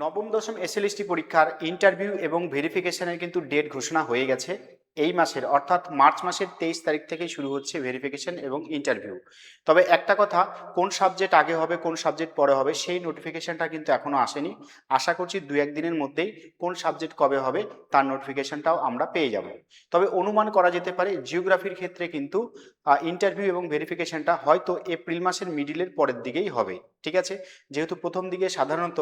নবম দশম এসএলএসটি পরীক্ষার ইন্টারভিউ এবং ভেরিফিকেশনের কিন্তু ডেট ঘোষণা হয়ে গেছে। এই মাসের অর্থাৎ মার্চ মাসের 23 তারিখ থেকেই শুরু হচ্ছে ভেরিফিকেশন এবং ইন্টারভিউ। তবে একটা কথা, কোন সাবজেক্ট আগে হবে কোন সাবজেক্ট পরে হবে সেই নোটিফিকেশনটা কিন্তু এখনো আসেনি। আশা করছি দু একদিনের মধ্যেই কোন সাবজেক্ট কবে হবে তার নোটিফিকেশনটাও আমরা পেয়ে যাব। তবে অনুমান করা যেতে পারে জিওগ্রাফির ক্ষেত্রে কিন্তু ইন্টারভিউ এবং ভেরিফিকেশনটা হয়তো এপ্রিল মাসের মিডিলের পরের দিকেই হবে। ঠিক আছে, যেহেতু প্রথম দিকে সাধারণত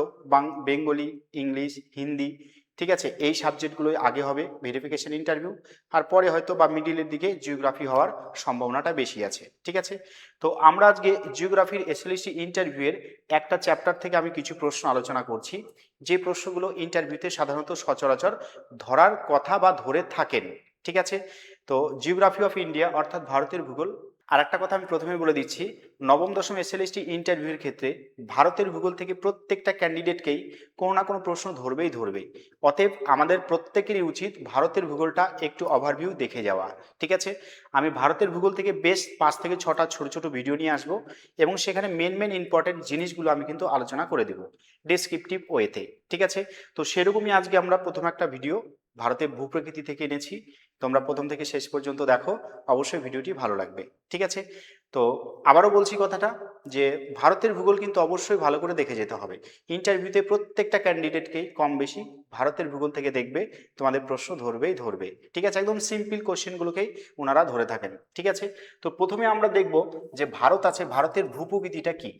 বেঙ্গলি, ইংলিশ, হিন্দি, ঠিক আছে, এই সাবজেক্টগুলোই আগে হবে ভেরিফিকেশন ইন্টারভিউ, আর পরে হয়তো বা মিডিলের দিকে জিওগ্রাফি হওয়ার সম্ভাবনাটা বেশি আছে। ঠিক আছে, তো আমরা আজকে জিওগ্রাফির এসএলএসটি ইন্টারভিউয়ের একটা চ্যাপ্টার থেকে আমি কিছু প্রশ্ন আলোচনা করছি, যে প্রশ্নগুলো ইন্টারভিউতে সাধারণত সচরাচর ধরার কথা বা ধরে থাকেন। ঠিক আছে, তো জিওগ্রাফি অফ ইন্ডিয়া অর্থাৎ ভারতের ভূগোল। আর একটা কথা আমি প্রথমে বলে দিচ্ছি, নবম দশম এসএলএসটি ইন্টারভিউর ক্ষেত্রে ভারতের ভূগোল থেকে প্রত্যেকটা ক্যান্ডিডেটকেই কোনো না কোনো প্রশ্ন ধরবেই। অতএব আমাদের প্রত্যেকেরই উচিত ভারতের ভূগোলটা একটু ওভারভিউ দেখে যাওয়া। ঠিক আছে, আমি ভারতের ভূগোল থেকে বেশ 5 থেকে 6টা ছোট ছোট ভিডিও নিয়ে আসবো এবং সেখানে মেন ইম্পর্টেন্ট জিনিসগুলো আমি কিন্তু আলোচনা করে দেবো ডেসক্রিপটিভ ওয়েতে। ঠিক আছে, তো সেরকমই আজকে আমরা প্রথম একটা ভিডিও ভারতের ভূপ্রকৃতি থেকে এনেছি। তোমরা প্রথম থেকে শেষ পর্যন্ত দেখো, অবশ্যই ভিডিওটি ভালো লাগবে। ঠিক আছে, তো আবারও বলছি কথাটা, যে ভারতের ভূগোল কিন্তু অবশ্যই ভালো করে দেখে যেতে হবে। ইন্টারভিউতে প্রত্যেকটা ক্যান্ডিডেটকেই কম বেশি ভারতের ভূগোল থেকে দেখবে তোমাদের প্রশ্ন ধরবে। ঠিক আছে, একদম সিম্পল কোশ্চেনগুলোকেই ওনারা ধরে থাকেন। ঠিক আছে, তো প্রথমে আমরা দেখব যে ভারত আছে, ভারতের ভূপ্রকৃতিটা কি।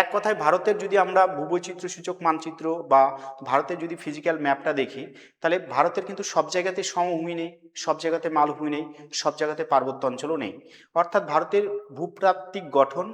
এক কথায় ভারতের যদি আমরা ভূবৈচিত্র্য সূচক মানচিত্র বা ভারতের যদি ফিজিক্যাল ম্যাপটা দেখি, তাহলে ভারতের কিন্তু সব জায়গাতে সমভূমি নেই, সব জায়গাতে মালভূমি নেই, সব জায়গাতে পার্বত্য অঞ্চলও নেই। অর্থাৎ ভারতের ভূপ্রাকৃতিক গঠন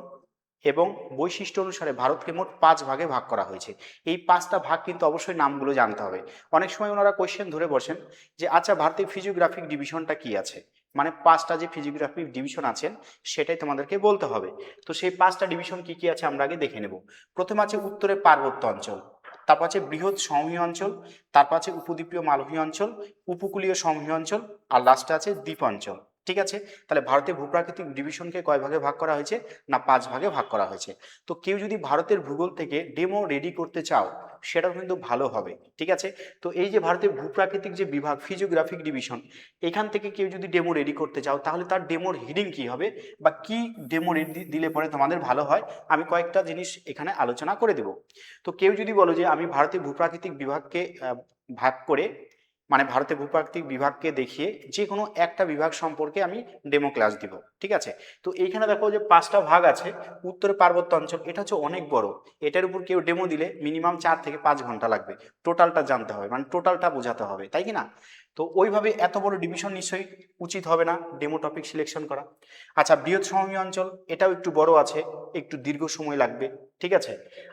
এবং বৈশিষ্ট্য অনুসারে ভারতকে মোট 5 ভাগে ভাগ করা হয়েছে। এই 5টা ভাগ কিন্তু অবশ্যই নামগুলো জানতে হবে। অনেক সময় ওনারা কোয়েশ্চেন ধরে বসেন যে আচ্ছা ভারতের ফিজিওগ্রাফিক ডিভিশনটা কি আছে, মানে 5টা যে ফিজিওগ্রাফিক ডিভিশন আছেন সেটাই তোমাদেরকে বলতে হবে। তো সেই 5টা ডিভিশন কি কি আছে আমরা আগে দেখে নেব। প্রথম আছে উত্তরে পার্বত্য অঞ্চল, তারপর আছে বৃহৎ সমভূমি অঞ্চল, তারপর আছে উপদ্বীপীয় মালভূমি অঞ্চল, উপকূলীয় সমভূমি অঞ্চল, আর লাস্টে আছে দ্বীপ অঞ্চল। ঠিক আছে, তাহলে ভারতের ভূপ্রাকৃতিক ডিভিশনকে কয় ভাগে ভাগ করা হয়েছে, না 5 ভাগে ভাগ করা হয়েছে। তো কেউ যদি ভারতের ভূগোল থেকে ডেমো রেডি করতে চাও সেটাও কিন্তু ভালো হবে। ঠিক আছে, তো এই যে ভারতের ভূপ্রাকৃতিক যে বিভাগ ফিজিওগ্রাফিক ডিভিশন, এখান থেকে কেউ যদি ডেমো রেডি করতে চাও তাহলে তার ডেমোর হিডিং কি হবে বা কি ডেমো রেডি দিলে পরে তোমাদের ভালো হয়, আমি কয়েকটা জিনিস এখানে আলোচনা করে দেব। তো কেউ যদি বলো যে আমি ভারতের ভূপ্রাকৃতিক বিভাগকে ভাগ করে, মানে ভারতের ভূপ্রাকৃতিক বিভাগকে দেখিয়ে যে কোনো একটা বিভাগ সম্পর্কে আমি ডেমো ক্লাস দিব। ঠিক আছে, তো এইখানে দেখো যে 5টা ভাগ আছে। উত্তরে পার্বত্য অঞ্চল, এটা হচ্ছে অনেক বড়, এটার উপর কেউ ডেমো দিলে মিনিমাম 4 থেকে 5 ঘন্টা লাগবে। টোটালটা জানতে হবে, মানে টোটালটা বোঝাতে হবে, তাই কি না? তো ওইভাবে এত বড় ডিভিশন নিশ্চয়ই উচিত হবে না ডেমো টপিক সিলেকশন করা। আচ্ছা, বৃহৎ সমভূমি অঞ্চল, এটাও একটু বড় আছে, একটু দীর্ঘ সময় লাগবে। ঠিক আছে,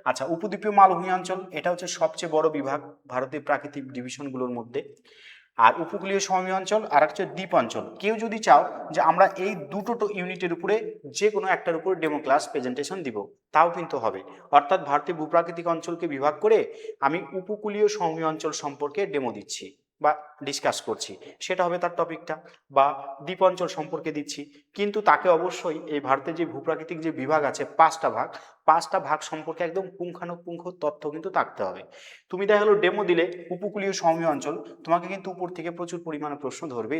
আচ্ছা উপদ্বীপীয় মালভূমি অঞ্চল, এটা হচ্ছে সবচেয়ে বড় বিভাগ ভারতের প্রাকৃতিক ডিভিশনগুলোর মধ্যে। আর উপকূলীয় সমভূমি অঞ্চল আর একটা হচ্ছে দ্বীপ অঞ্চল। কেউ যদি চাও যে আমরা এই দুটো ইউনিটের উপরে যে কোনো একটার উপর ডেমো ক্লাস প্রেজেন্টেশন দিব, তাও কিন্তু হবে। অর্থাৎ ভারতীয় ভূপ্রাকৃতিক অঞ্চলকে বিভাগ করে আমি উপকূলীয় সমভূমি অঞ্চল সম্পর্কে ডেমো দিচ্ছি বা ডিসকাস করছি, সেটা হবে তার টপিকটা। বা দ্বীপ অঞ্চল সম্পর্কে দিচ্ছি, কিন্তু তাকে অবশ্যই এই ভারতের যে ভূপ্রাকৃতিক যে বিভাগ আছে 5টা ভাগ, 5টা ভাগ সম্পর্কে একদম পুঙ্খানুপুঙ্খ তথ্য কিন্তু থাকতে হবে। তুমি দেখা গেলো ডেমো দিলে উপকূলীয় সমভূমি অঞ্চল, তোমাকে কিন্তু উপর থেকে প্রচুর পরিমাণে প্রশ্ন ধরবে।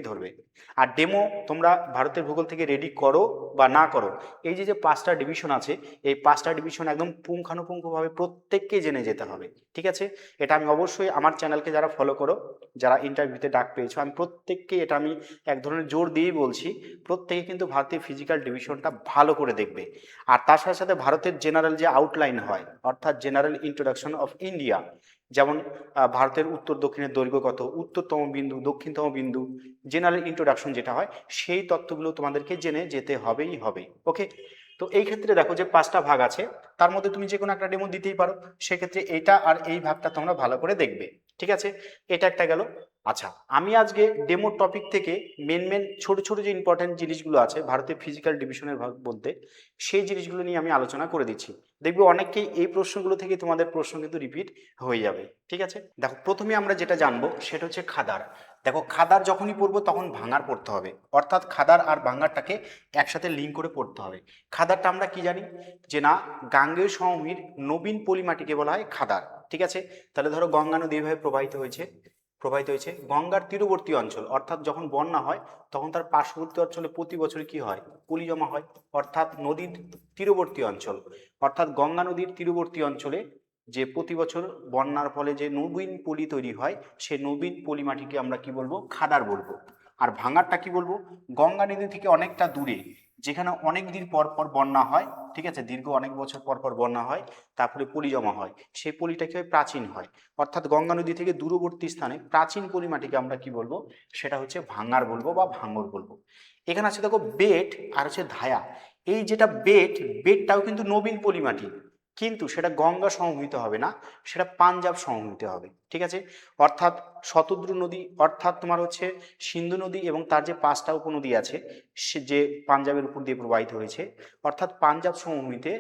আর ডেমো তোমরা ভারতের ভূগোল থেকে রেডি করো বা না করো, এই যে যে 5টা ডিভিশন আছে, এই 5টা ডিভিশন একদম পুঙ্খানুপুঙ্খভাবে প্রত্যেককে জেনে যেতে হবে। ঠিক আছে, এটা আমি অবশ্যই আমার চ্যানেলকে যারা ফলো করো, যারা ইন্টারভিউতে ডাক পেয়েছো, আমি প্রত্যেককে এটা আমি এক ধরনের জোর দিয়েই বলছি, প্রত্যেকে কিন্তু ভারতের ফিজিক্যাল ডিভিশনটা ভালো করে দেখবে। আর তার সাথে সাথে ভারতের জেনারেল যে আউটলাইন হয়, অর্থাৎ জেনারেল ইন্ট্রোডাকশন অফ ইন্ডিয়া, যেমন ভারতের উত্তর দক্ষিণের দৈর্ঘ্য কত, উত্তরতম বিন্দু, দক্ষিণতম বিন্দু, জেনারেল ইন্ট্রোডাকশন যেটা হয়, সেই তথ্যগুলো তোমাদেরকে জেনে যেতে হবে। ওকে, তো এই ক্ষেত্রে দেখো যে 5টা ভাগ আছে, তার মধ্যে তুমি যে কোনো একটা ডেমো দিতেই পারো। সেক্ষেত্রে এইটা আর এই ভাগটা তোমরা ভালো করে দেখবে। ঠিক আছে, এটা একটা গেল। আচ্ছা, আমি আজকে ডেমো টপিক থেকে মেন ছোট ছোট যে ইম্পর্টেন্ট জিনিসগুলো আছে ভারতের ফিজিক্যাল ডিভিশনের ভাগ বলতে, সেই জিনিসগুলো নিয়ে আমি আলোচনা করে দিচ্ছি। দেখবে অনেককেই এই প্রশ্নগুলো থেকে তোমাদের প্রশ্ন কিন্তু রিপিট হয়ে যাবে। ঠিক আছে, দেখো প্রথমে আমরা যেটা জানবো সেটা হচ্ছে খাদার। দেখো খাদার যখনই পড়বো তখন ভাঙার পড়তে হবে, অর্থাৎ খাদার আর ভাঙারটাকে একসাথে লিঙ্ক করে পড়তে হবে। খাদারটা আমরা কি জানি যে না, গাঙ্গেয় সমভূমির নবীন পলিমাটিকে বলা হয় খাদার। ঠিক আছে, তাহলে ধরো গঙ্গা নদী এভাবে প্রবাহিত হয়েছে গঙ্গার তীরবর্তী অঞ্চল, অর্থাৎ যখন বন্যা হয় তখন তার পার্শ্ববর্তী অঞ্চলে প্রতি বছর কি হয়, পলি জমা হয়, অর্থাৎ নদীর তীরবর্তী অঞ্চল, অর্থাৎ গঙ্গা নদীর তীরবর্তী অঞ্চলে যে প্রতি বছর বন্যার ফলে যে নবীন পলি তৈরি হয়, সেই নবীন পলি মাটিকে আমরা কি বলবো, খাদার বলবো। আর ভাঙারটা কি বলবো, গঙ্গা নদী থেকে অনেকটা দূরে যেখানে অনেক দিন পর পর বন্যা হয়, ঠিক আছে, দীর্ঘ অনেক বছর পর পর বন্যা হয়, তারপরে পলি জমা হয়, সেই পলিটা কি হয়, প্রাচীন হয়। অর্থাৎ গঙ্গা নদী থেকে দূরবর্তী স্থানে প্রাচীন পলিমাটিকে আমরা কি বলবো, সেটা হচ্ছে ভাঙার বলবো বা ভাঙর বলবো। এখানে আছে দেখো বেট আর হচ্ছে ধায়া। এই যেটা বেটটাও কিন্তু নবীন পলিমাটি, কিন্তু সেটা গঙ্গা সমভূমিত হবে না, সেটা পাঞ্জাব সমভূমিত হবে। ঠিক আছে, অর্থাৎ শতদ্রু নদী, অর্থাৎ তোমার হচ্ছে সিন্ধু নদী এবং তার যে 5টা উপনদী আছে, সে যে পাঞ্জাবের উপর দিয়ে প্রবাহিত হয়েছে, অর্থাৎ পাঞ্জাব সমভূমিতে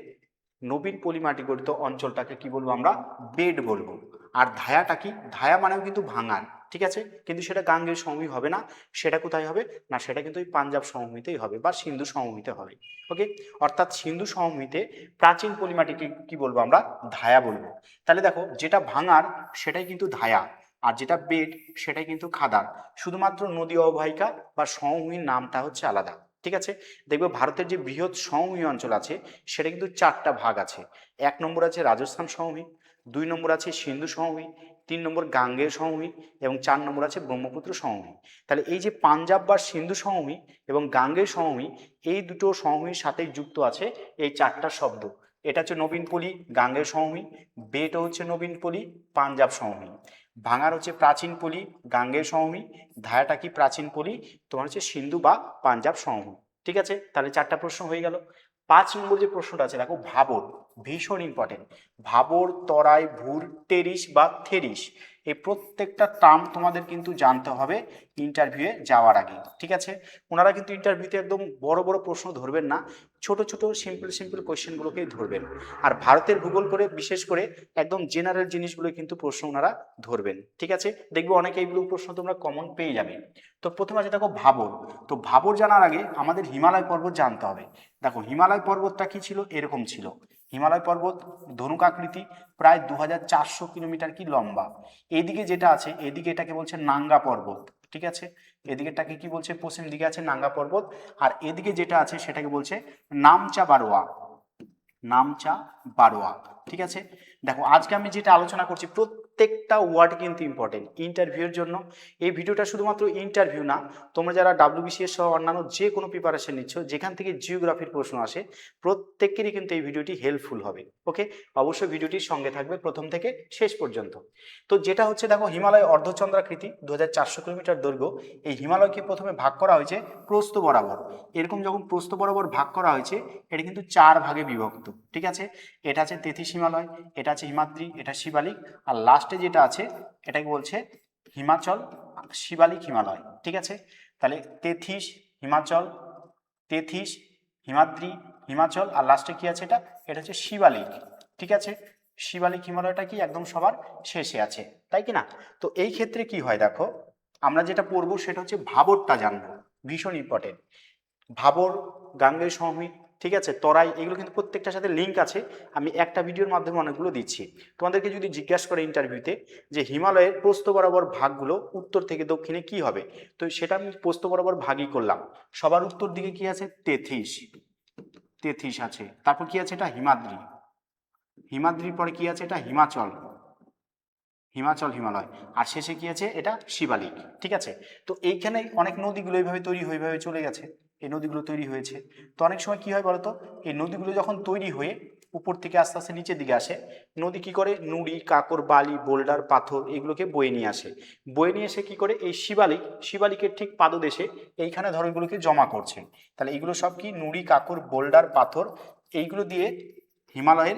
নবীন পলিমাটি গঠিত অঞ্চলটাকে কি বলবো আমরা, বেড বলবো। আর ধায়াটা কি, ধায়া মানেও কিন্তু ভাঙার। ঠিক আছে, কিন্তু সেটা গাঙ্গেয় সমভূমি হবে না, সেটা কোথায় হবে না, সেটা কিন্তু ওই পাঞ্জাব সমভূমিতেই হবে বা সিন্ধু সমভূমিতে হবে। ওকে, অর্থাৎ সিন্ধু সমভূমিতে প্রাচীন পলিমাটিকে কি বলবো আমরা, ধায়া বলবো। তাহলে দেখো যেটা ভাঙার সেটাই কিন্তু ধায়া, আর যেটা বেড সেটাই কিন্তু খাদার, শুধুমাত্র নদী অববাহিকা বা সমভূমির নামটা হচ্ছে আলাদা। ঠিক আছে, দেখবে ভারতের যে বৃহৎ সমভূমি অঞ্চল আছে সেটা কিন্তু 4টা ভাগ আছে। 1 নম্বর আছে রাজস্থান সমভূমি, 2 নম্বর আছে সিন্ধু সমভূমি, 3 নম্বর গাঙ্গেয় সমভূমি এবং 4 নম্বর আছে ব্রহ্মপুত্র সমভূমি। তাহলে এই যে পাঞ্জাব বা সিন্ধু সমভূমি এবং গাঙ্গেয় সমভূমি, এই দুটো সমভূমির সাথেই যুক্ত আছে এই 4টা শব্দ। এটা হচ্ছে নবীন পলি গাঙ্গেয় সমভূমি, বেটও হচ্ছে নবীন পলি পাঞ্জাব সমভূমি, ভাঙার হচ্ছে প্রাচীন পলি গাঙ্গেয় সমভূমি, ধায়াটা কি প্রাচীন পলি তোমার হচ্ছে সিন্ধু বা পাঞ্জাব সমভূমি। ঠিক আছে, তাহলে 4টা প্রশ্ন হয়ে গেল। 5 নম্বর যে প্রশ্নটা আছে দেখো, ভাবর, ভীষণ ইম্পর্টেন্ট। ভাবর, তরাই, ভুর, টেরিস বা থেরিস, এই প্রত্যেকটা টার্ম তোমাদের কিন্তু জানতে হবে ইন্টারভিউয়ে যাওয়ার আগে। ঠিক আছে, ওনারা কিন্তু ইন্টারভিউতে একদম বড় বড় প্রশ্ন ধরবেন না, ছোট ছোট সিম্পল কোয়েশ্চেনগুলোকেই ধরবেন। আর ভারতের ভূগোল করে বিশেষ করে একদম জেনারেল জিনিসগুলো কিন্তু প্রশ্ন ওনারা ধরবেন। ঠিক আছে, দেখবে অনেকে এইগুলো প্রশ্ন তোমরা কমন পেয়ে যাবে। তো প্রথমে আছে দেখো ভাবর। তো ভাবর জানার আগে আমাদের হিমালয় পর্বত জানতে হবে। দেখো হিমালয় পর্বতটা কি ছিল, এরকম ছিল। হিমালয় পর্বত ধনুক আকৃতি, প্রায় 2400 কিলোমিটার কি লম্বা। এদিকে যেটা আছে, এদিকে এটাকে বলছে নাঙ্গা পর্বত। ঠিক আছে, এদিকেটাকে কি বলছে, পশ্চিম দিকে আছে নাঙ্গা পর্বত, আর এদিকে যেটা আছে সেটাকে বলছে নামচা বারোয়া, নামচা বারোয়া। ঠিক আছে, দেখো আজকে আমি যেটা আলোচনা করছি প্রত্যেকটা ওয়ার্ড কিন্তু ইম্পর্টেন্ট ইন্টারভিউর জন্য। এই ভিডিওটা শুধুমাত্র ইন্টারভিউ না, তোমরা যারা WBCS সহ অন্যান্য যে কোনো প্রিপারেশন নিচ্ছ, যেখান থেকে জিওগ্রাফির প্রশ্ন আসে, প্রত্যেকেরই কিন্তু এই ভিডিওটি হেল্পফুল হবে। ওকে, অবশ্যই ভিডিওটির সঙ্গে থাকবে প্রথম থেকে শেষ পর্যন্ত। তো যেটা হচ্ছে দেখো, হিমালয় অর্ধচন্দ্রাকৃতি 2400 কিলোমিটার দৈর্ঘ্য। এই হিমালয়কে প্রথমে ভাগ করা হয়েছে প্রস্থ বরাবর। এরকম যখন প্রস্থ বরাবর ভাগ করা হয়েছে, এটা কিন্তু 4 ভাগে বিভক্ত। ঠিক আছে, এটা আছে তেথিস হিমালয়, এটা আছে হিমাদ্রি, এটা শিবালিক, আর লাস্টে যেটা আছে এটাকে বলছে হিমাচল শিবালিক হিমালয়। ঠিক আছে, তাহলে তেথিস হিমাচল, তেথিস হিমাদ্রি হিমাচল, আর লাস্টে কি আছে, এটা এটা হচ্ছে শিবালিক। ঠিক আছে, শিবালিক হিমালয়টা কি একদম সবার শেষে আছে, তাই কি না? তো এই ক্ষেত্রে কি হয় দেখো, আমরা যেটা পড়বো সেটা হচ্ছে ভাবরটা জানবো, ভীষণ ইম্পর্টেন্ট। ভাবর, গাঙ্গেয় সমভূমি, ঠিক আছে, তরাই, এগুলো কিন্তু প্রত্যেকটার সাথে লিঙ্ক আছে। আমি একটা ভিডিওর মাধ্যমে অনেকগুলো দিচ্ছি। তোমাদেরকে যদি জিজ্ঞাসা করে ইন্টারভিউতে যে হিমালয়ের প্রস্থ বরাবর ভাগগুলো উত্তর থেকে দক্ষিণে কি হবে, তো সেটা আমি প্রস্থ বরাবর ভাগই করলাম। সবার উত্তর দিকে কি আছে, তেথিস, তেথিস আছে, তারপর কি আছে, এটা হিমাদ্রি, হিমাদ্রির পরে কি আছে, এটা হিমাচল, হিমাচল হিমালয়, আর শেষে কি আছে, এটা শিবালিক। ঠিক আছে, তো এইখানে অনেক নদীগুলো এইভাবে তৈরি হয়ে এইভাবে চলে গেছে, এই নদীগুলো তৈরি হয়েছে। তো অনেক সময় কি হয় বলতো, এই নদীগুলো যখন তৈরি হয়ে উপর থেকে আস্তে আস্তে নিচের দিকে আসে, নদী কি করে, নুড়ি কাকর বালি বোল্ডার পাথর এগুলোকে বয়ে নিয়ে আসে। বয়ে নিয়ে এসে কি করে, এই শিবালিকের ঠিক পাদদেশে এইখানে ধরো এগুলোকে জমা করছে। তাহলে এগুলো সব কি, নুড়ি কাকর বোল্ডার পাথর, এইগুলো দিয়ে হিমালয়ের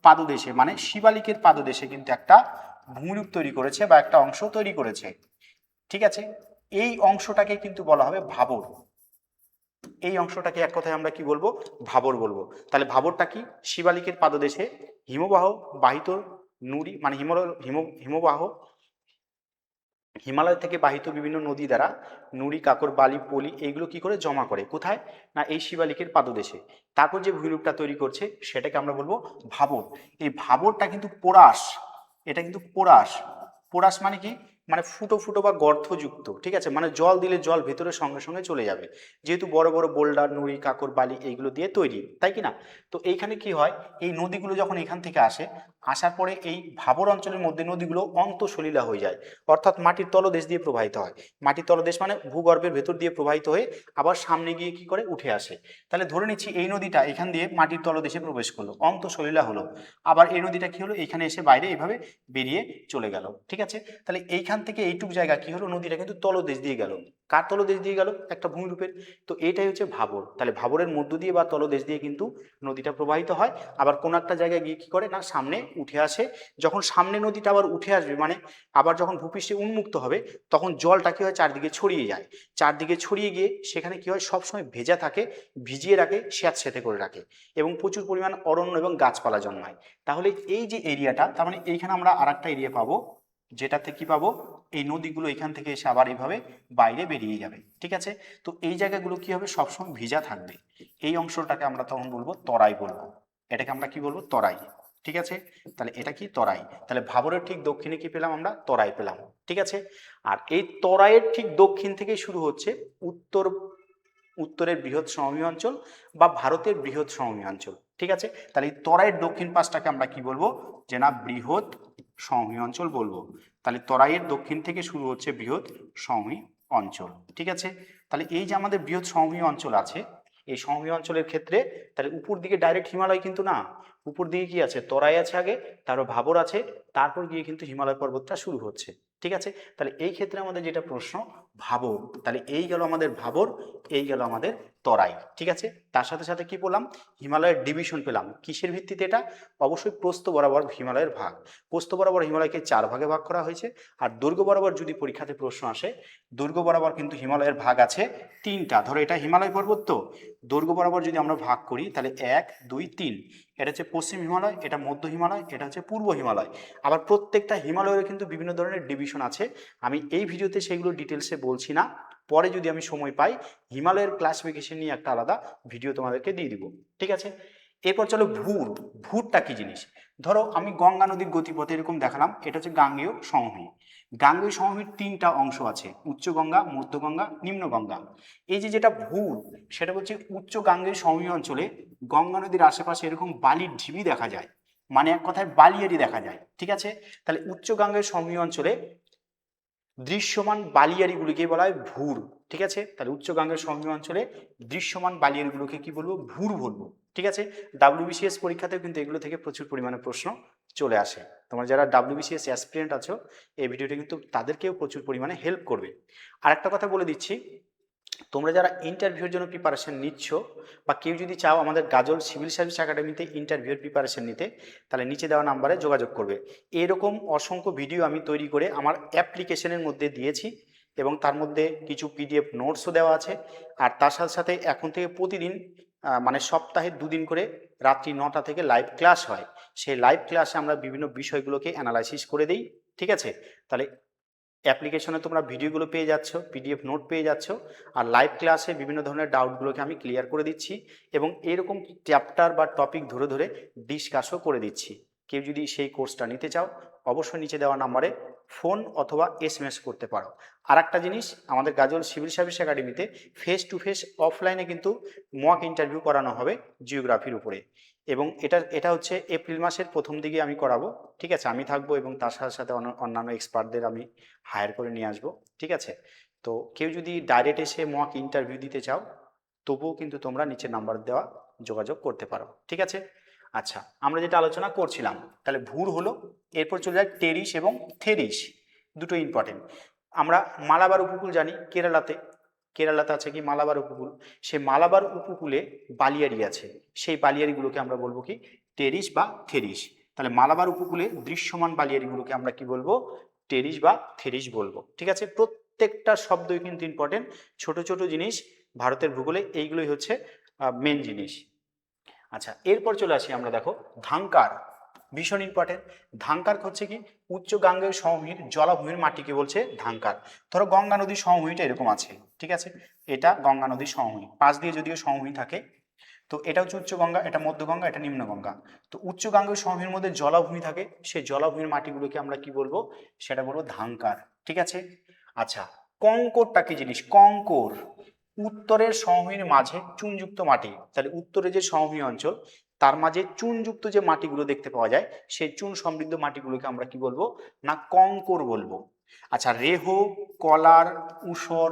পাদদেশে মানে শিবালিকের পাদদেশে কিন্তু একটা ভূমিরূপ তৈরি করেছে বা একটা অংশ তৈরি করেছে। ঠিক আছে, এই অংশটাকে কিন্তু বলা হবে ভাবর। এই অংশটাকে এক কথায় আমরা কি বলবো, ভাবর বলবো। তাহলে ভাবরটা কি, শিবালিকের পাদদেশে হিমবাহ বাহিত নুড়ি মানে হিমবাহ হিমালয় থেকে বাহিত বিভিন্ন নদী দ্বারা নুড়ি কাকর বালি পলি এইগুলো কি করে জমা করে কোথায়, না এই শিবালিকের পাদদেশে। তারপর যে ভূমিরূপটা তৈরি করছে সেটাকে আমরা বলবো ভাবর। এই ভাবরটা কিন্তু পোরাস, এটা কিন্তু পোরাস। পোরাস মানে কি, মানে ফুটো ফুটো বা গর্তযুক্ত, ঠিক আছে, মানে জল দিলে জল ভেতরে সঙ্গে সঙ্গে চলে যাবে, যেহেতু বড় বড় বোল্ডার নুড়ি কাকর বালি এইগুলো দিয়ে তৈরি, তাই কি না। তো এইখানে কি হয়, এই নদীগুলো যখন এখান থেকে আসে, আসার পরে এই ভাবর অঞ্চলের মধ্যে নদীগুলো অন্তঃসলীলা হয়ে যায়, অর্থাৎ মাটির তলদেশ দিয়ে প্রবাহিত হয়। মাটির তলদেশ মানে ভূগর্ভের ভেতর দিয়ে প্রবাহিত হয়ে আবার সামনে গিয়ে কি করে উঠে আসে। তাহলে ধরে নিচ্ছি এই নদীটা এখান দিয়ে মাটির তলদেশে প্রবেশ করলো, অন্তঃসলীলা হলো, আবার এই নদীটা কি হলো, এখানে এসে বাইরে এইভাবে বেরিয়ে চলে গেল, ঠিক আছে। তাহলে এইখান থেকে এইটুক জায়গা কি হলো, নদীটা কিন্তু তলদেশ দিয়ে গেল। কার তলদেশ দিয়ে গেল, একটা ভূমিরূপের। তো এটাই হচ্ছে ভাবর। তাহলে ভাবরের মধ্য দিয়ে বা তলদেশ দিয়ে কিন্তু নদীটা প্রবাহিত হয়, আবার কোন একটা জায়গায় গিয়ে কি করে, না সামনে উঠে আসে। যখন সামনে নদীটা আবার উঠে আসবে, মানে আবার যখন ভূপৃষ্ঠে উন্মুক্ত হবে, তখন জলটা কি হয়, চারদিকে ছড়িয়ে যায়। চারদিকে ছড়িয়ে গিয়ে সেখানে কি হয়, সবসময় ভেজা থাকে, ভিজিয়ে রাখে, স্যাঁতসেঁতে করে রাখে, এবং প্রচুর পরিমাণ অরণ্য এবং গাছপালা জন্মায়। তাহলে এই যে এরিয়াটা, তার মানে এইখানে আমরা আর একটা এরিয়া পাবো, যেটাতে কি পাবো, এই নদীগুলো এখান থেকে এসে আবার এইভাবে বাইরে বেরিয়ে যাবে, ঠিক আছে। তো এই জায়গাগুলো কি হবে, সবসময় ভিজা থাকবে। এই অংশটাকে আমরা তখন বলবো তরাই বলবো। এটাকে আমরা কি বলবো, তরাই, ঠিক আছে। তাহলে এটা কি, তরাই। তাহলে ভাবরের ঠিক দক্ষিণে কি পেলাম আমরা, তরাই পেলাম, ঠিক আছে। আর এই তরাইয়ের ঠিক দক্ষিণ থেকে শুরু হচ্ছে উত্তরের বৃহৎ সমভূমি অঞ্চল বা ভারতের বৃহৎ সমভূমি অঞ্চল, ঠিক আছে। তাহলে এই তরাইয়ের দক্ষিণ পাশটাকে আমরা কি বলবো, যে না বৃহৎ সমভূমি অঞ্চল বলবো। তাহলে তরাইয়ের দক্ষিণ থেকে শুরু হচ্ছে বৃহৎ সমভূমি অঞ্চল, ঠিক আছে। তাহলে এই যে আমাদের বৃহৎ সমভূমি অঞ্চল আছে, এই সমভূমি অঞ্চলের ক্ষেত্রে তাহলে উপর দিকে ডাইরেক্ট হিমালয় কিন্তু না, উপর দিকে কি আছে, তরাই আছে আগে, তারপর ভাবর আছে, তারপর গিয়ে কিন্তু হিমালয় পর্বতটা শুরু হচ্ছে, ঠিক আছে। তাহলে এই ক্ষেত্রে আমাদের যেটা প্রশ্ন, ভাবর, তাহলে এই গেল আমাদের ভাবর, এই গেল আমাদের তরাই, ঠিক আছে। তার সাথে সাথে কি বললাম, হিমালয়ের ডিভিশন পেলাম, কিসের ভিত্তিতে এটা, অবশ্যই প্রস্থ বরাবর হিমালয়ের ভাগ। প্রস্থ বরাবর হিমালয়কে 4 ভাগে ভাগ করা হয়েছে। আর দৈর্ঘ্য বরাবর যদি পরীক্ষাতে প্রশ্ন আসে, দৈর্ঘ্য বরাবর কিন্তু হিমালয়ের ভাগ আছে 3টা। ধরো এটা হিমালয় পর্বত, তো দৈর্ঘ্য বরাবর যদি আমরা ভাগ করি, তাহলে 1 2 3, এটা হচ্ছে পশ্চিম হিমালয়, এটা মধ্য হিমালয়, এটা হচ্ছে পূর্ব হিমালয়। আবার প্রত্যেকটা হিমালয়ের কিন্তু বিভিন্ন ধরনের ডিভিশন আছে, আমি এই ভিডিওতে সেগুলো ডিটেলসে বলছি না, পরে যদি আমি সময় পাই হিমালয়ের ক্লাসিফিকেশন নিয়ে একটা আলাদা ভিডিও তোমাদেরকে দিয়ে দিব, ঠিক আছে। এরপর চলো ভূর। ভূরটা কি জিনিস, ধরো আমি গঙ্গা নদীর গতিপথ এরকম দেখালাম, এটা হচ্ছে গাঙ্গেয় সমভূমি। গাঙ্গেয় সমভূমির 3টা অংশ আছে, উচ্চ গঙ্গা, মধ্য গঙ্গা, নিম্ন গঙ্গা। এই যে যেটা ভূর, সেটা হচ্ছে উচ্চ গাঙ্গেয় সমভূমি অঞ্চলে গঙ্গা নদীর আশেপাশে এরকম বালির ঢিবি দেখা যায়, মানে এক কথায় বালিয়াড়ি দেখা যায়, ঠিক আছে। তাহলে উচ্চ গাঙ্গেয় সমভূমি অঞ্চলে দৃশ্যমান বালিয়াড়িগুলিকে বলা হয় ভূর, ঠিক আছে। তাহলে উচ্চ গাঙ্গেয় সমভূমি অঞ্চলে দৃশ্যমান বালিয়াড়িগুলোকে কি বলবো, ভূর বলবো, ঠিক আছে। ডাব্লিউবিসিএস পরীক্ষাতেও কিন্তু এগুলো থেকে প্রচুর পরিমাণে প্রশ্ন চলে আসে। তোমরা যারা ডাব্লিউবিসিএস অ্যাসপিরেন্ট আছো, এই ভিডিওটা কিন্তু তাদেরকেও প্রচুর পরিমাণে হেল্প করবে। আর একটা কথা বলে দিচ্ছি, তোমরা যারা ইন্টারভিউর জন্য প্রিপারেশন নিচ্ছ, বা কেউ যদি চাও আমাদের গাজল সিভিল সার্ভিস একাডেমিতে ইন্টারভিউর প্রিপারেশন নিতে, তাহলে নিচে দেওয়া নাম্বারে যোগাযোগ করবে। এরকম অসংখ্য ভিডিও আমি তৈরি করে আমার অ্যাপ্লিকেশনের মধ্যে দিয়েছি, এবং তার মধ্যে কিছু পিডিএফ নোটসও দেওয়া আছে। আর তার সাথে সাথে এখন থেকে প্রতিদিন মানে সপ্তাহে 2 দিন করে রাত্রি 9টা থেকে লাইভ ক্লাস হয়। সেই লাইভ ক্লাসে আমরা বিভিন্ন বিষয়গুলোকে অ্যানালাইসিস করে দিই, ঠিক আছে। তাহলে অ্যাপ্লিকেশনে তোমরা ভিডিওগুলো পেয়ে যাচ্ছ, পিডিএফ নোট পেয়ে যাচ্ছ, আর লাইভ ক্লাসে বিভিন্ন ধরনের ডাউটগুলোকে আমি ক্লিয়ার করে দিচ্ছি, এবং এরকম চ্যাপ্টার বা টপিক ধরে ধরে ডিসকাসও করে দিচ্ছি। কেউ যদি সেই কোর্সটা নিতে চাও, অবশ্যই নিচে দেওয়া নাম্বারে ফোন অথবা এসএমএস করতে পারো। আর একটা জিনিস, আমাদের গাজল সিভিল সার্ভিস একাডেমিতে ফেস টু ফেস অফলাইনে কিন্তু মক ইন্টারভিউ করানো হবে জিওগ্রাফির উপরে, এবং এটা হচ্ছে এপ্রিল মাসের প্রথম দিকে আমি করাবো, ঠিক আছে। আমি থাকবো, এবং তার সাথে সাথে অন্যান্য এক্সপার্টদের আমি হায়ার করে নিয়ে আসবো, ঠিক আছে। তো কেউ যদি ডাইরেক্ট এসে মক ইন্টারভিউ দিতে চাও, তবুও কিন্তু তোমরা নিচে নাম্বার দেওয়া যোগাযোগ করতে পারো, ঠিক আছে। আচ্ছা, আমরা যেটা আলোচনা করছিলাম, তাহলে ভূর হলো, এরপর চলে যায় টেরিস এবং থেরিস, দুটো ইম্পর্টেন্ট। আমরা মালাবার উপকূল জানি, কেরালাতে আছে কি মালাবার উপকূল, সেই মালাবার উপকূলে বালিয়াড়ি আছে, সেই বালিয়াড়িগুলোকে আমরা বলবো কি, টেরিস বা থেরিস। তাহলে মালাবার উপকূলে দৃশ্যমান বালিয়াড়িগুলোকে আমরা কি বলবো, টেরিস বা থেরিস বলবো, ঠিক আছে। প্রত্যেকটা শব্দই কিন্তু ইম্পর্টেন্ট, ছোট ছোট জিনিস ভারতের ভূগোলে এইগুলোই হচ্ছে মেন জিনিস। আচ্ছা, এরপর চলে আসি আমরা, দেখো ধাঙ্কার, ভীষণ ইম্পর্টেন্ট। ধাঙ্কার হচ্ছে কি, উচ্চ গাঙ্গেয় সমভূমির জলাভূমির মাটিকে বলছে ধাঙ্কার। ধরো গঙ্গা নদীর সমভূমিটা এরকম আছে, ঠিক আছে, এটা গঙ্গা নদীর সমভূমি, পাশ দিয়ে যদিও সমভূমি থাকে, তো এটা হচ্ছে উচ্চ গঙ্গা, এটা মধ্য গঙ্গা, এটা নিম্ন গঙ্গা। তো উচ্চ গাঙ্গেয় সমভূমির মধ্যে জলাভূমি থাকে, সেই জলাভূমির মাটিগুলোকে আমরা কি বলবো, সেটা বলবো ধাঙ্কার, ঠিক আছে। আচ্ছা, কঙ্করটা কি জিনিস, কঙ্কর উত্তরের সমভূমির মাঝে চুনযুক্ত মাটি, তাহলে উত্তরে যে সমভূমি অঞ্চল তার মাঝে চুনযুক্ত যে মাটিগুলো দেখতে পাওয়া যায়, সেই চুন সমৃদ্ধ মাটিগুলোকে আমরা কি বলবো, না কঙ্কর বলবো। আচ্ছা, রেহ, কলার, ঊষর,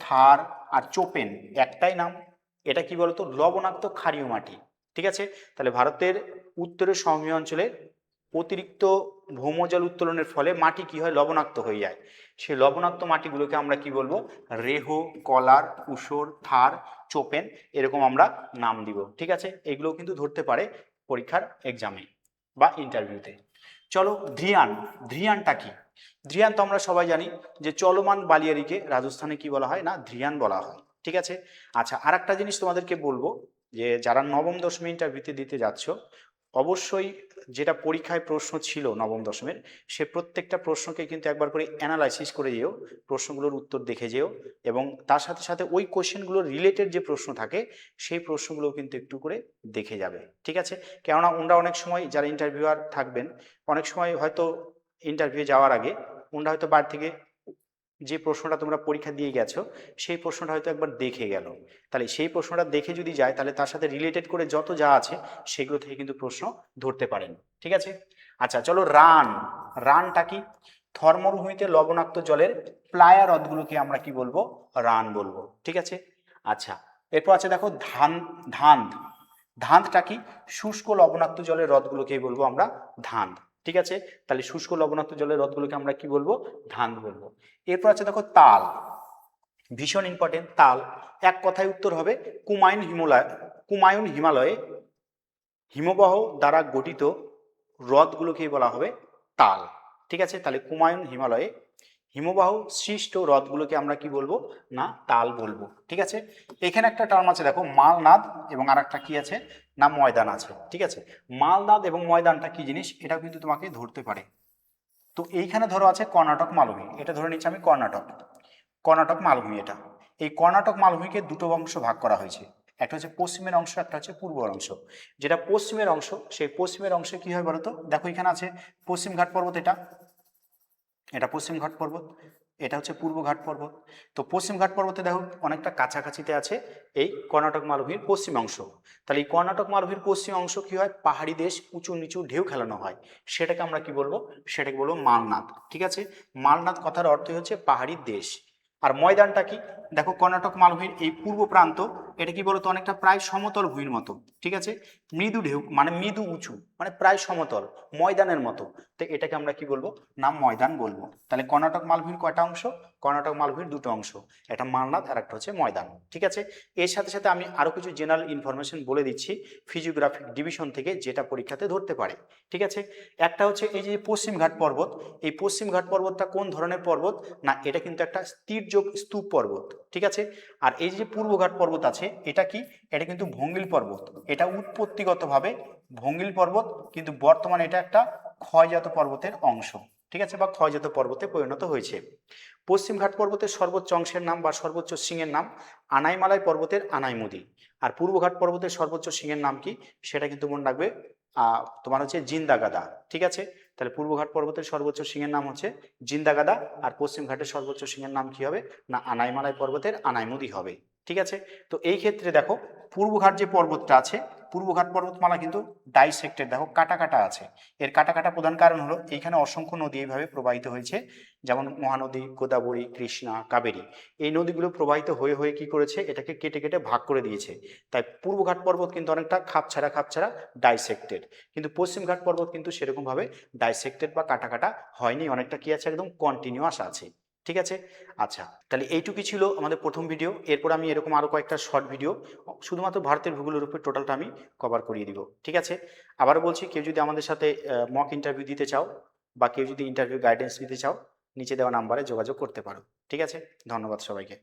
থার আর চোপেন একটাই নাম, এটা কি বলতো, লবণাক্ত ক্ষারীয় মাটি, ঠিক আছে। তাহলে ভারতের উত্তরের সমভূমি অঞ্চলে অতিরিক্ত ভৌমজল উত্তোলনের ফলে মাটি কি হয়, লবণাক্ত হয়ে যায়, সেই লবণাক্ত মাটিগুলোকে আমরা কি বলবো, রেহ, কলার, ঊষর, থার, চোপেন, এরকম আমরা নাম দিব, ঠিক আছে। এগুলো কিন্তু ধরতে পারে পরীক্ষার এক্সামে বা ইন্টারভিউতে। চলো ধ্রিয়ান, ধ্রিয়ানটা কি, ধ্রিয়ান তো আমরা সবাই জানি যে চলমান বালিয়াড়িকে রাজস্থানে কি বলা হয়, না ধ্রিয়ান বলা হয়, ঠিক আছে। আচ্ছা, আর একটা জিনিস তোমাদেরকে বলবো, যে যারা নবম দশমী ইন্টারভিউতে দিতে যাচ্ছ, অবশ্যই যেটা পরীক্ষায় প্রশ্ন ছিল নবম দশমের, সে প্রত্যেকটা প্রশ্নকে কিন্তু একবার করে অ্যানালাইসিস করে যেও, প্রশ্নগুলোর উত্তর দেখে যেও, এবং তার সাথে সাথে ওই কোশ্চেনগুলোর রিলেটেড যে প্রশ্ন থাকে সেই প্রশ্নগুলো কিন্তু একটু করে দেখে যাবে, ঠিক আছে। কেননা ওনারা অনেক সময় যারা ইন্টারভিউয়ার থাকবেন, অনেক সময় হয়তো ইন্টারভিউ যাওয়ার আগে ওনারা হয়তো বাড়ি থেকে যে প্রশ্নটা তোমরা পরীক্ষা দিয়ে গেছো সেই প্রশ্নটা হয়তো একবার দেখে গেল, তাহলে সেই প্রশ্নটা দেখে যদি যায় তাহলে তার সাথে রিলেটেড করে যত যা আছে সেগুলো থেকে কিন্তু প্রশ্ন ধরতে পারেন, ঠিক আছে। আচ্ছা চলো, রান, রানটা কি, থর মরুভূমিতে লবণাক্ত জলের প্লায়া হ্রদগুলোকে আমরা কি বলবো, রান বলবো, ঠিক আছে। আচ্ছা, এরপর আছে দেখো ধান, ধান্ধ, ধান্ধটা কি, শুষ্ক লবণাক্ত জলের হ্রদগুলোকে বলবো আমরা ধান্ধ, ঠিক আছে। তাহলে শুষ্ক লবণাক্ত জলের হ্রদগুলোকে আমরা কি বলবো, ধান্ধ বলবো। এরপর আছে দেখো তাল, ভীষণ ইম্পর্টেন্ট, তাল এক কথায় উত্তর হবে কুমায়ুন হিমালয়, কুমায়ুন হিমালয়ে হিমবাহ দ্বারা গঠিত হ্রদগুলোকে বলা হবে তাল, ঠিক আছে। তাহলে কুমায়ুন হিমালয়ে হিমবাহ সৃষ্ট হ্রদগুলোকে আমরা কি বলবো, না তাল বলবো, ঠিক আছে। এখানে একটা টার্ম আছে দেখো মালনাদ, এবং আর একটা কি আছে, না ময়দান আছে, ঠিক আছে। মালনাদ এবং ময়দানটা কি জিনিস, এটাও কিন্তু তোমাকে ধরতে পারে। তো এইখানে ধরো আছে কর্ণাটক মালভূমি, এটা ধরে নিচ্ছি আমি কর্ণাটক, কর্ণাটক মালভূমি, এটা এই কর্ণাটক মালভূমিকে দুটো অংশ ভাগ করা হয়েছে, একটা হচ্ছে পশ্চিমের অংশ, একটা হচ্ছে পূর্বের অংশ। যেটা পশ্চিমের অংশ, সেই পশ্চিমের অংশে কি হয় বলতো, দেখো এখানে আছে পশ্চিম ঘাট পর্বত, এটা এটা পশ্চিম ঘাট পর্বত, এটা হচ্ছে পূর্ব ঘাট পর্বত। তো পশ্চিম ঘাট পর্বতে দেখো অনেকটা কাছাকাছিতে আছে এই কর্ণাটক মালভূমির পশ্চিম অংশ। তাহলে এই কর্ণাটক মালভূমির পশ্চিম অংশ কি হয়, পাহাড়ি দেশ, উঁচু নিচু ঢেউ খেলানো হয়, সেটাকে আমরা কি বলবো, সেটাকে বলবো মালনাদ, ঠিক আছে। মালনাদ কথার অর্থই হচ্ছে পাহাড়ি দেশ। আর ময়দানটা কি, দেখো কর্ণাটক মালভূমির এই পূর্ব প্রান্ত, এটা কি বলতো, অনেকটা প্রায় সমতল ভূমির মতো, ঠিক আছে। মৃদু ঢেউ মানে মৃদু উঁচু, মানে প্রায় সমতল, ময়দানের মতো, তো এটাকে আমরা কি বলবো, নাম ময়দান বলবো। তাহলে কর্ণাটক মালভূমির কয়টা অংশ, কর্ণাটক মালভূমির দুটো অংশ, একটা মালনাদ আর একটা হচ্ছে ময়দান, ঠিক আছে। এর সাথে সাথে আমি আরো কিছু জেনারেল ইনফরমেশন বলে দিচ্ছি ফিজিওগ্রাফিক ডিভিশন থেকে, যেটা পরীক্ষাতে ধরতে পারে, ঠিক আছে। একটা হচ্ছে এই যে পশ্চিম ঘাট পর্বত, এই পশ্চিম ঘাট পর্বতটা কোন ধরনের পর্বত, না এটা কিন্তু একটা তীর্যক স্তূপ পর্বত, ঠিক আছে। আর এই যে পূর্ব ঘাট পর্বত আছে, এটা কি, এটা কিন্তু ভঙ্গিল পর্বত, এটা উৎপত্তিগতভাবে ভঙ্গিল পর্বত, কিন্তু বর্তমানে এটা একটা ক্ষয়জাত পর্বতের অংশ, ঠিক আছে, বা ক্ষয়জাত পর্বতে পরিণত হয়েছে। পশ্চিম ঘাট পর্বতের সর্বোচ্চ অংশের নাম বা সর্বোচ্চ শৃঙ্গের নাম আনাইমালাই পর্বতের আনাইমুদি। আর পূর্ব ঘাট পর্বতের সর্বোচ্চ শৃঙ্গের নাম কি, সেটা কিন্তু মনে রাখবে তোমার হচ্ছে জিন্দাগাদা, ঠিক আছে। তাহলে পূর্ব ঘাট পর্বতের সর্বোচ্চ শৃঙ্গের নাম হচ্ছে জিন্দাগাদা, আর পশ্চিম ঘাটের সর্বোচ্চ শৃঙ্গের নাম কি হবে, না আনাইমালাই পর্বতের আনাইমুদি হবে, ঠিক আছে। তো এই ক্ষেত্রে দেখো পূর্বঘাট যে পর্বতটা আছে, পূর্বঘাট পর্বতমালা কিন্তু ডাইসেক্টেড, দেখো কাটা কাটা আছে। এর কাটা কাটা প্রধান কারণ হলো এইখানে অসংখ্য নদী এইভাবে প্রবাহিত হয়েছে, যেমন মহানদী, গোদাবরী, কৃষ্ণা, কাবেরী, এই নদীগুলো প্রবাহিত হয়ে হয়ে কি করেছে, এটাকে কেটে কেটে ভাগ করে দিয়েছে। তাই পূর্বঘাট পর্বত কিন্তু অনেকটা খাপছাড়া খাপছাড়া ডাইসেক্টেড, কিন্তু পশ্চিম ঘাট পর্বত কিন্তু সেরকম ভাবে ডাইসেক্টেড বা কাটা কাটা হয়নি, অনেকটা কি আছে, একদম কন্টিনিউয়াস আছে, ঠিক আছে। আচ্ছা, তাহলে এইটুকুই ছিল আমাদের প্রথম ভিডিও। এরপর আমি এরকম আরো কয়েকটা শর্ট ভিডিও শুধুমাত্র ভারতের ভূগোলের উপর টোটালটা আমি কভার করিয়ে দিব, ঠিক আছে। আবারও বলছি, কেউ যদি আমাদের সাথে মক ইন্টারভিউ দিতে চাও বা কেউ যদি ইন্টারভিউ গাইডেন্স নিতে চাও, নিচে দেওয়া নাম্বারে যোগাযোগ করতে পারো। ঠিক আছে, ধন্যবাদ সবাইকে।